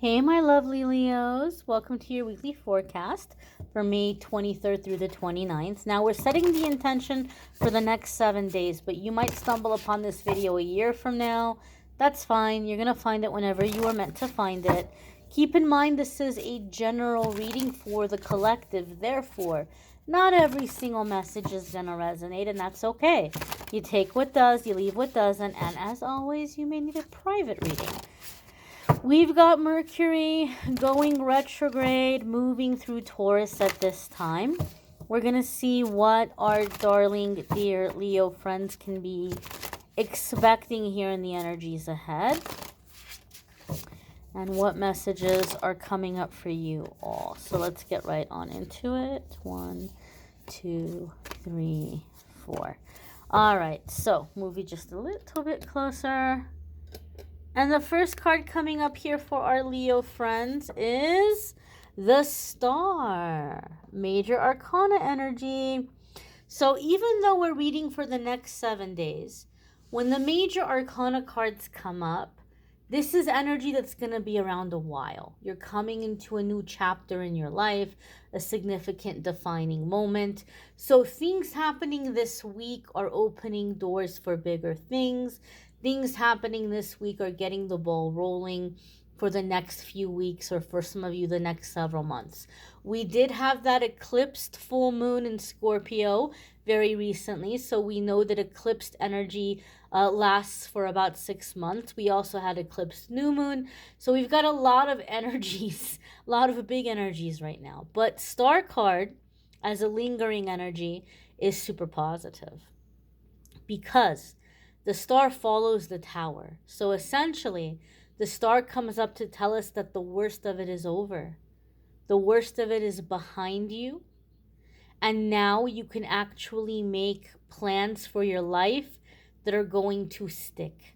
Hey, my lovely Leos. Welcome to your weekly forecast for May 23rd through the 29th. Now, we're setting the intention for the next 7 days, but you might stumble upon this video a year from now. That's fine. You're going to find it whenever you are meant to find it. Keep in mind, this is a general reading for the collective. Therefore, not every single message is going to resonate, and that's okay. You take what does, you leave what doesn't, and as always, you may need a private reading. We've got Mercury going retrograde, moving through Taurus at this time. We're going to see what our darling, dear Leo friends can be expecting here in the energies ahead. And what messages are coming up for you all. So let's get right on into it. 1, 2, 3, 4. All right, so move you just a little bit closer. And the first card coming up here for our Leo friends is the Star. Major Arcana energy. So even though we're reading for the next 7 days, when the Major Arcana cards come up, this is energy that's going to be around a while. You're coming into a new chapter in your life, a significant defining moment. So things happening this week are opening doors for bigger things. Things happening this week are getting the ball rolling for the next few weeks, or for some of you, the next several months. We did have that eclipsed full moon in Scorpio very recently, so we know that eclipsed energy lasts for about 6 months. We also had eclipsed new moon, so we've got a lot of energies, a lot of big energies right now. But Star card, as a lingering energy, is super positive because the star follows the tower. So essentially, the star comes up to tell us that the worst of it is over. The worst of it is behind you. And now you can actually make plans for your life that are going to stick.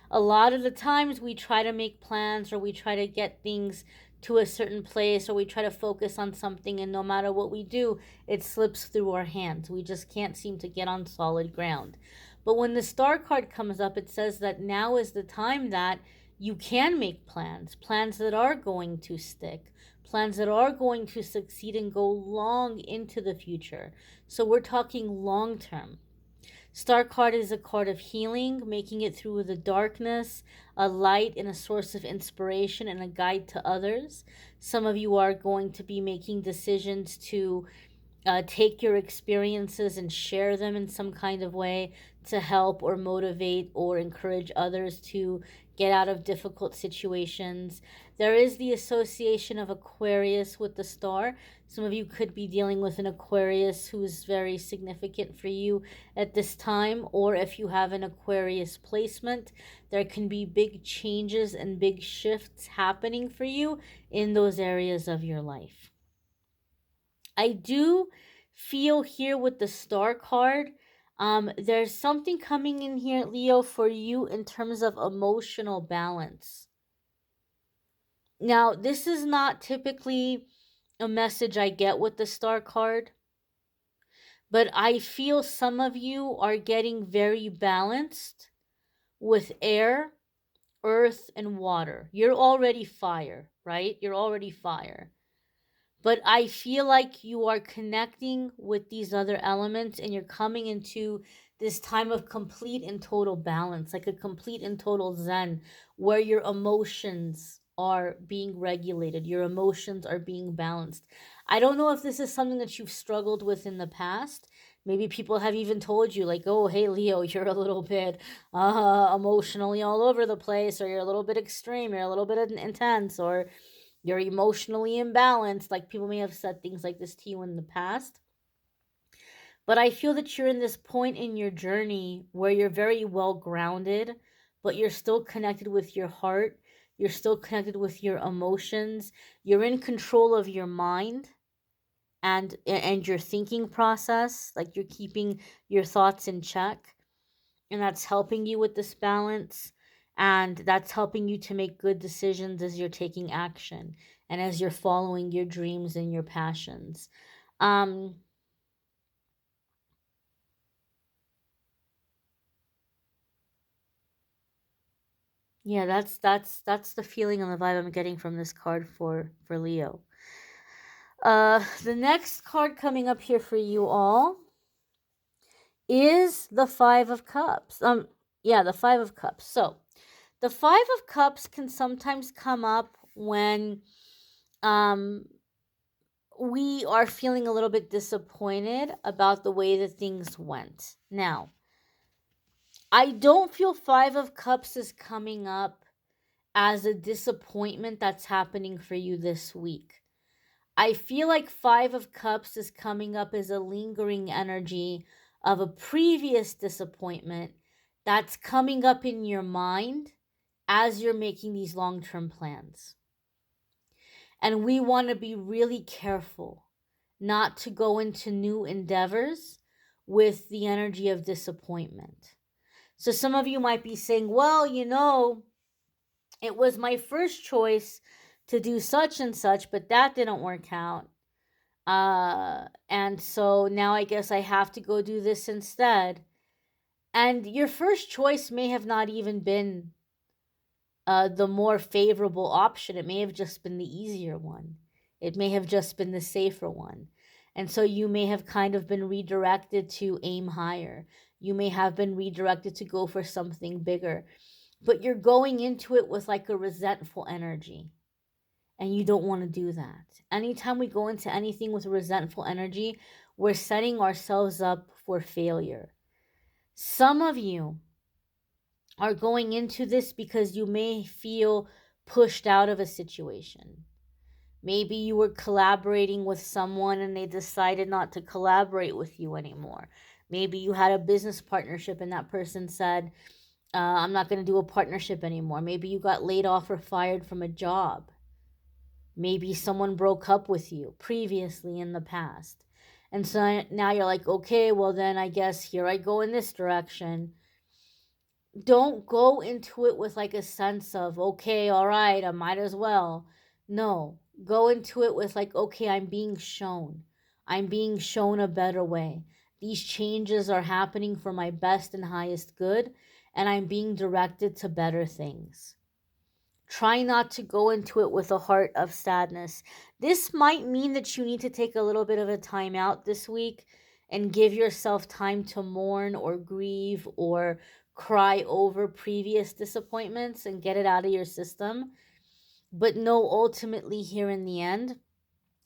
A lot of the times we try to make plans, or we try to get things to a certain place, or we try to focus on something, and no matter what we do, it slips through our hands. We just can't seem to get on solid ground. But when the Star card comes up, it says that now is the time that you can make plans that are going to stick, plans that are going to succeed and go long into the future. So we're talking long term. Star card is a card of healing, making it through the darkness, a light and a source of inspiration and a guide to others. Some of you are going to be making decisions to take your experiences and share them in some kind of way to help or motivate or encourage others to get out of difficult situations. There is the association of Aquarius with the star. Some of you could be dealing with an Aquarius who's very significant for you at this time, or if you have an Aquarius placement, there can be big changes and big shifts happening for you in those areas of your life. I do feel here with the Star card, there's something coming in here, Leo, for you in terms of emotional balance. Now, this is not typically a message I get with the Star card, but I feel some of you are getting very balanced with air, earth, and water. You're already fire, right? You're already fire. But I feel like you are connecting with these other elements, and you're coming into this time of complete and total balance, like a complete and total zen, where your emotions are being regulated, your emotions are being balanced. I don't know if this is something that you've struggled with in the past. Maybe people have even told you, like, oh, hey, Leo, you're a little bit emotionally all over the place, or you're a little bit extreme, you're a little bit intense, or you're emotionally imbalanced. Like, people may have said things like this to you in the past. But I feel that you're in this point in your journey where you're very well grounded, but you're still connected with your heart. You're still connected with your emotions. You're in control of your mind and your thinking process. Like, you're keeping your thoughts in check. And that's helping you with this balance. And that's helping you to make good decisions as you're taking action and as you're following your dreams and your passions. Yeah, that's the feeling and the vibe I'm getting from this card for Leo. The next card coming up here for you all is the 5 of Cups. Yeah, the 5 of Cups. So, the 5 of Cups can sometimes come up when um we are feeling a little bit disappointed about the way that things went. Now, I don't feel 5 of Cups is coming up as a disappointment that's happening for you this week. I feel like 5 of Cups is coming up as a lingering energy of a previous disappointment that's coming up in your mind as you're making these long term plans. And we want to be really careful not to go into new endeavors with the energy of disappointment. So some of you might be saying, well, it was my first choice to do such and such, but that didn't work out. And so now I guess I have to go do this instead. And your first choice may have not even been the more favorable option. It may have just been the easier one. It may have just been the safer one. And so you may have kind of been redirected to aim higher. You may have been redirected to go for something bigger. But you're going into it with like a resentful energy. And you don't want to do that. Anytime we go into anything with resentful energy, we're setting ourselves up for failure. Some of you are going into this because you may feel pushed out of a situation. Maybe you were collaborating with someone and they decided not to collaborate with you anymore. Maybe you had a business partnership and that person said, I'm not going to do a partnership anymore. Maybe you got laid off or fired from a job. Maybe someone broke up with you previously in the past. And so now you're like, okay, well, then I guess here I go in this direction. Don't go into it with like a sense of, okay, all right, I might as well. No, go into it with like, okay, I'm being shown. I'm being shown a better way. These changes are happening for my best and highest good, and I'm being directed to better things. Try not to go into it with a heart of sadness. This might mean that you need to take a little bit of a time out this week and give yourself time to mourn or grieve or cry over previous disappointments and get it out of your system. But know ultimately, here in the end,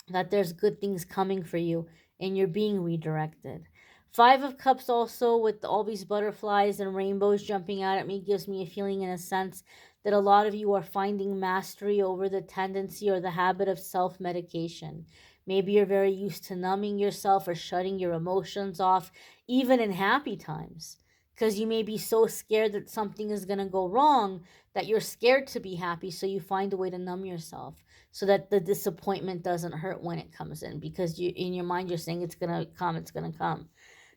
that there's good things coming for you and you're being redirected. 5 of Cups also, with all these butterflies and rainbows jumping out at me, gives me a feeling, in a sense, that a lot of you are finding mastery over the tendency or the habit of self-medication. Maybe you're very used to numbing yourself or shutting your emotions off, even in happy times, because you may be so scared that something is going to go wrong that you're scared to be happy, so you find a way to numb yourself so that the disappointment doesn't hurt when it comes in, because you, in your mind, you're saying it's going to come, it's going to come.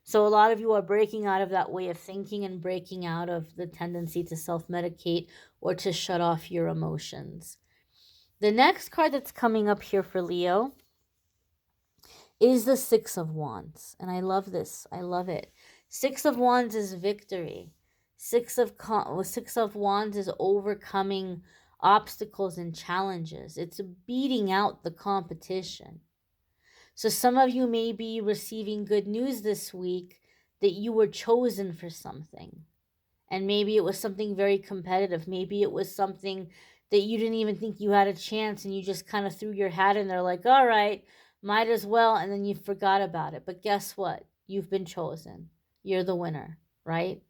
So a lot of you are breaking out of that way of thinking and breaking out of the tendency to self-medicate or to shut off your emotions. The next card that's coming up here for Leo is the 6 of Wands. And I love this. I love it. 6 of Wands is victory. 6 of Wands is overcoming obstacles and challenges. It's beating out the competition. So some of you may be receiving good news this week that you were chosen for something. And maybe it was something very competitive. Maybe it was something that you didn't even think you had a chance and you just kind of threw your hat in there like, all right, might as well. And then you forgot about it. But guess what? You've been chosen. You're the winner, right?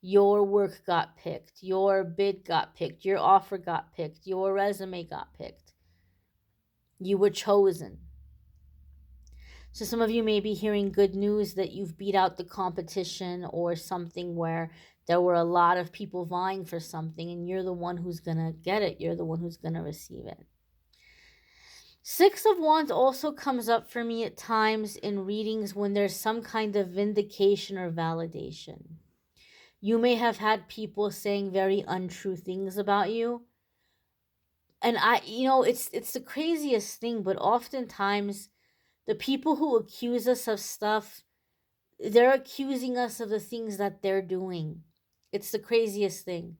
Your work got picked. Your bid got picked. Your offer got picked. Your resume got picked. You were chosen. So some of you may be hearing good news that you've beat out the competition or something where there were a lot of people vying for something and you're the one who's going to get it. You're the one who's going to receive it. 6 of Wands also comes up for me at times in readings when there's some kind of vindication or validation. You may have had people saying very untrue things about you. And it's the craziest thing, but oftentimes the people who accuse us of stuff, they're accusing us of the things that they're doing. It's the craziest thing.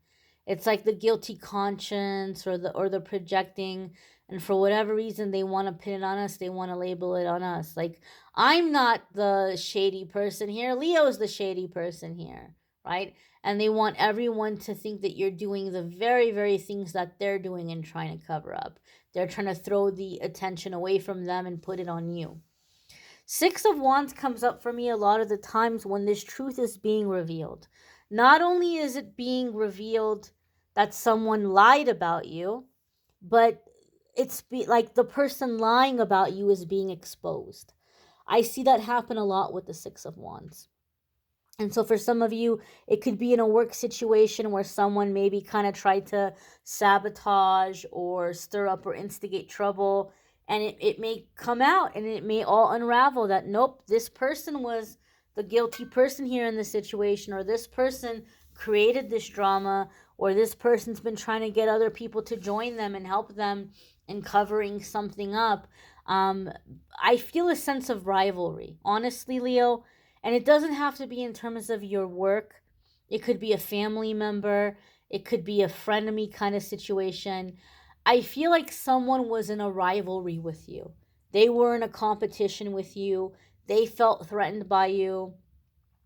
It's like the guilty conscience or the projecting, and for whatever reason they want to pin it on us, they want to label it on us. Like, I'm not the shady person here. Leo's the shady person here, right? And they want everyone to think that you're doing the very, very things that they're doing and trying to cover up. They're trying to throw the attention away from them and put it on you. Six of Wands comes up for me a lot of the times when this truth is being revealed. Not only is it being revealed that someone lied about you, but like the person lying about you is being exposed. I see that happen a lot with the Six of Wands. And so for some of you, it could be in a work situation where someone maybe kind of tried to sabotage or stir up or instigate trouble. And it may come out and it may all unravel that, nope, this person was the guilty person here in the situation, or this person created this drama, or this person's been trying to get other people to join them and help them in covering something up. I feel a sense of rivalry, honestly, Leo. And it doesn't have to be in terms of your work. It could be a family member. It could be a frenemy kind of situation. I feel like someone was in a rivalry with you. They were in a competition with you. They felt threatened by you.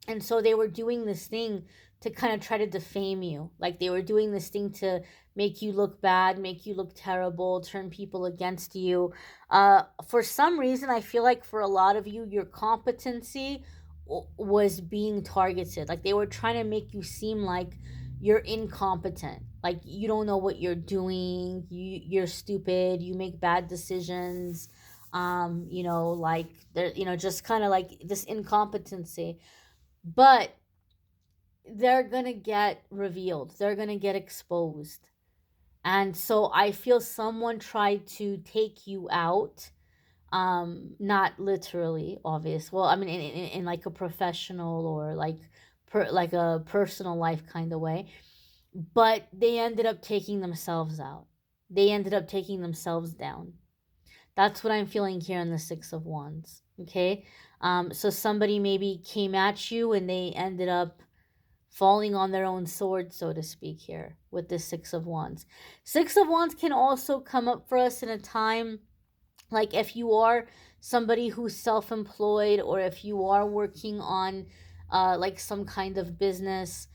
And so they were doing this thing to kind of try to defame you. Like, they were doing this thing to make you look bad, make you look terrible, turn people against you. For some reason, I feel like for a lot of you, your competency was being targeted. Like, they were trying to make you seem like you're incompetent, like you don't know what you're doing, you're stupid, you make bad decisions, like there, just kind of like this incompetency. But they're gonna get revealed, they're gonna get exposed. And so I feel someone tried to take you out, not literally, obvious, well, I mean, in like a professional or like a personal life kind of way, but they ended up taking themselves out, they ended up taking themselves down. That's what I'm feeling here in the Six of Wands. Okay, so somebody maybe came at you and they ended up falling on their own sword, so to speak, here with the Six of Wands. Six of Wands can also come up for us in a time, like if you are somebody who's self-employed, or if you are working on like some kind of business.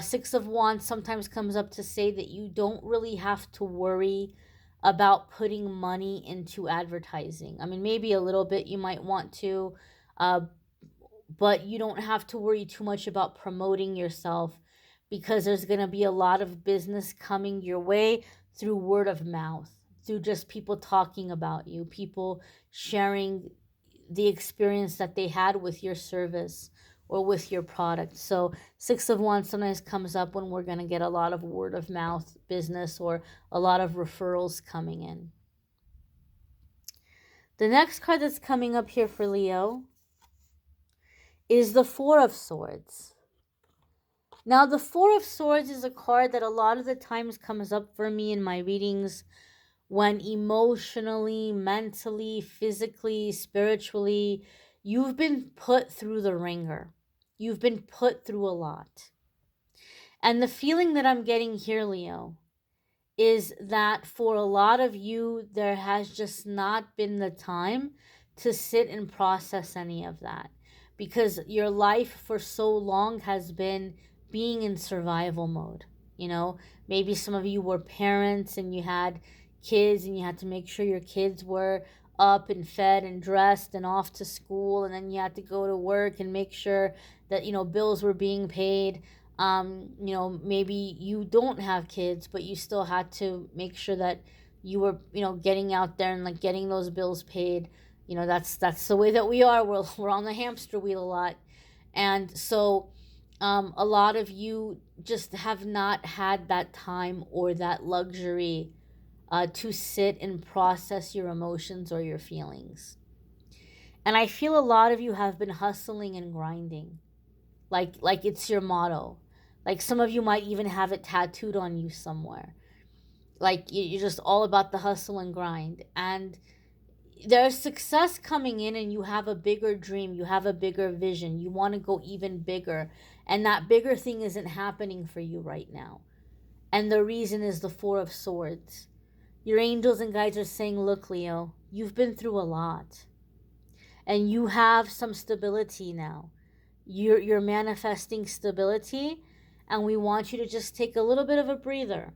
Six of Wands sometimes comes up to say that you don't really have to worry about putting money into advertising. I mean, maybe a little bit you might want to, but you don't have to worry too much about promoting yourself, because there's going to be a lot of business coming your way through word of mouth, through just people talking about you, people sharing the experience that they had with your service or with your product. So Six of Wands sometimes comes up when we're going to get a lot of word of mouth business or a lot of referrals coming in. The next card that's coming up here for Leo is the Four of Swords. Now, the Four of Swords is a card that a lot of the times comes up for me in my readings when emotionally, mentally, physically, spiritually, you've been put through the ringer. You've been put through a lot. And the feeling that I'm getting here, Leo, is that for a lot of you, there has just not been the time to sit and process any of that, because your life for so long has been being in survival mode. Maybe some of you were parents and you had kids and you had to make sure your kids were up and fed and dressed and off to school, and then you had to go to work and make sure that bills were being paid. Maybe you don't have kids, but you still had to make sure that you were getting out there and like getting those bills paid. That's the way that we are. We're on the hamster wheel a lot. And so a lot of you just have not had that time or that luxury to sit and process your emotions or your feelings. And I feel a lot of you have been hustling and grinding, like it's your motto. Like some of you might even have it tattooed on you somewhere. Like you're just all about the hustle and grind. And there's success coming in and you have a bigger dream. You have a bigger vision. You want to go even bigger. And that bigger thing isn't happening for you right now. And the reason is the Four of Swords. Your angels and guides are saying, look, Leo, you've been through a lot. And you have some stability now. You're manifesting stability. And we want you to just take a little bit of a breather.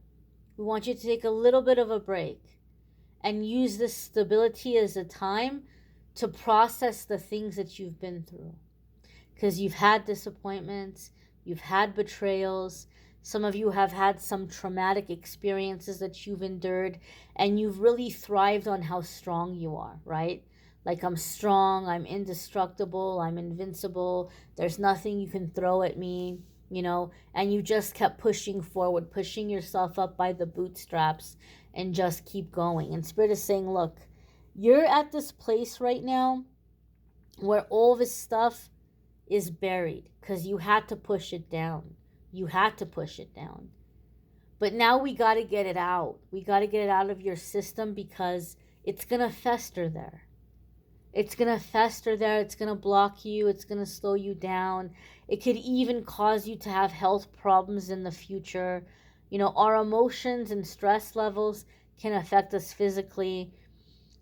We want you to take a little bit of a break. And use this stability as a time to process the things that you've been through. Because you've had disappointments. You've had betrayals. Some of you have had some traumatic experiences that you've endured, and you've really thrived on how strong you are, right? Like, I'm strong, I'm indestructible, I'm invincible, there's nothing you can throw at me, you know, and you just kept pushing forward, pushing yourself up by the bootstraps, and just keep going. And Spirit is saying, look, you're at this place right now where all this stuff is buried because you had to push it down. You had to push it down. But now we got to get it out. We got to get it out of your system because it's going to fester there. It's going to fester there. It's going to block you. It's going to slow you down. It could even cause you to have health problems in the future. You know, our emotions and stress levels can affect us physically.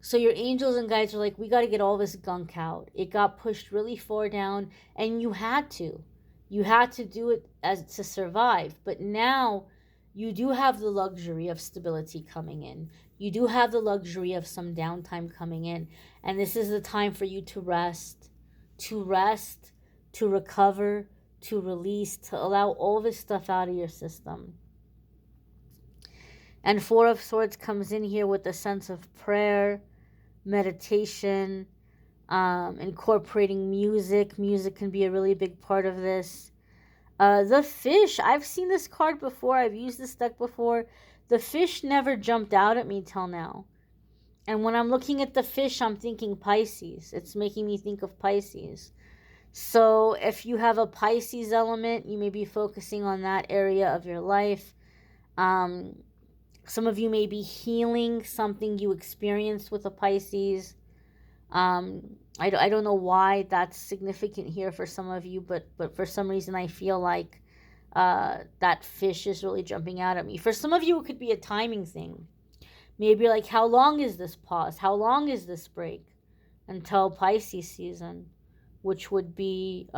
So your angels and guides are like, we got to get all this gunk out. It got pushed really far down, and you had to. You had to do it as to survive. But now you do have the luxury of stability coming in. You do have the luxury of some downtime coming in. And this is the time for you to rest, to recover, to release, to allow all this stuff out of your system. And Four of Swords comes in here with a sense of prayer, meditation, incorporating music. Music can be a really big part of this. The fish, I've seen this card before. I've used this deck before. The fish never jumped out at me till now. And when I'm looking at the fish, I'm thinking Pisces. It's making me think of Pisces. So if you have a Pisces element, you may be focusing on that area of your life. Some of you may be healing something you experienced with a Pisces. I don't know why that's significant here for some of you, but for some reason I feel like that fish is really jumping out at me. For some of you, it could be a timing thing. Maybe like, how long is this pause? How long is this break until Pisces season, which would be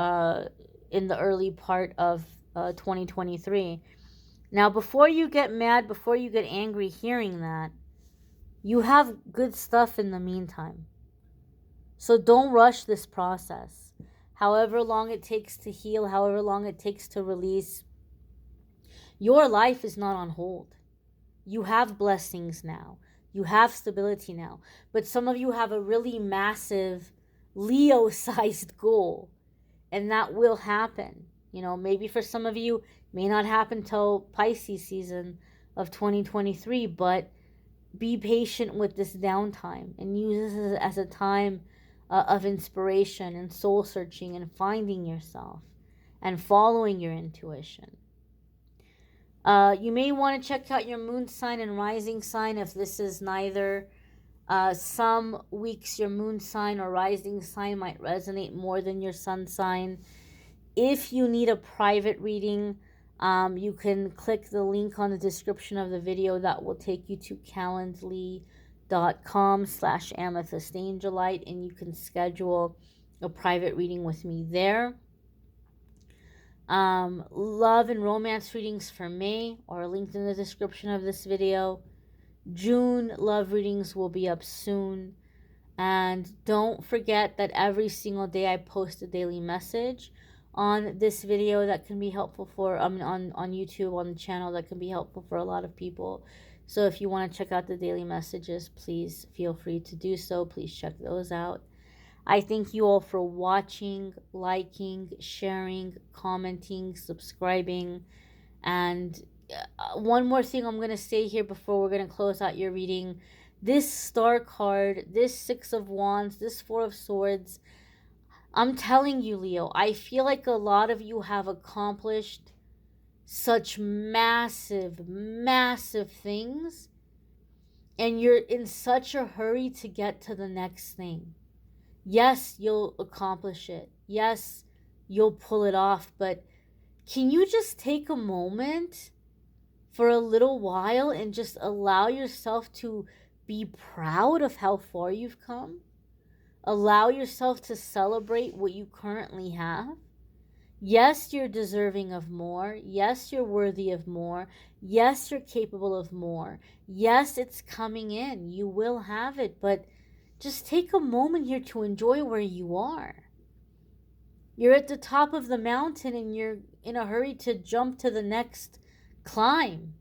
in the early part of 2023. Now, before you get mad, before you get angry hearing that, you have good stuff in the meantime. So don't rush this process. However long it takes to heal, however long it takes to release, your life is not on hold. You have blessings now. You have stability now. But some of you have a really massive Leo-sized goal, and that will happen. You know, maybe for some of you, it may not happen till Pisces season of 2023, but be patient with this downtime and use this as a time of inspiration and soul searching and finding yourself and following your intuition. You may want to check out your moon sign and rising sign if this is neither. Some weeks your moon sign or rising sign might resonate more than your sun sign. If you need a private reading, you can click the link on the description of the video that will take you to calendly.com/amethystangelite, and you can schedule a private reading with me there. Love and romance readings for May are linked in the description of this video. June love readings will be up soon. And don't forget that every single day I post a daily message on this video that can be helpful for, on YouTube, on the channel, that can be helpful for a lot of people. So if you want to check out the daily messages, please feel free to do so. Please check those out. I thank you all for watching, liking, sharing, commenting, subscribing. And one more thing I'm going to say here before we're going to close out your reading. This star card, this Six of Wands, this Four of Swords, I'm telling you, Leo, I feel like a lot of you have accomplished such massive, massive things, and you're in such a hurry to get to the next thing. Yes, you'll accomplish it. Yes, you'll pull it off, but can you just take a moment for a little while and just allow yourself to be proud of how far you've come. Allow yourself to celebrate what you currently have. Yes, you're deserving of more. Yes, you're worthy of more. Yes, you're capable of more. Yes, it's coming in. You will have it, but just take a moment here to enjoy where you are. You're at the top of the mountain and you're in a hurry to jump to the next climb.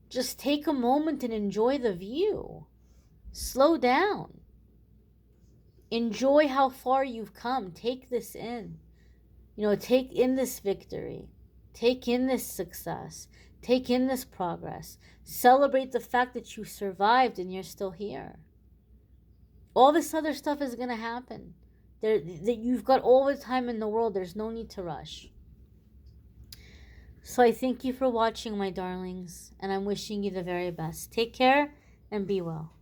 Just take a moment and enjoy the view. Slow down. Enjoy how far you've come. Take this in. Take in this victory. Take in this success. Take in this progress. Celebrate the fact that you survived and you're still here. All this other stuff is going to happen. That you've got all the time in the world. There's no need to rush. So I thank you for watching, my darlings, and I'm wishing you the very best. Take care and be well.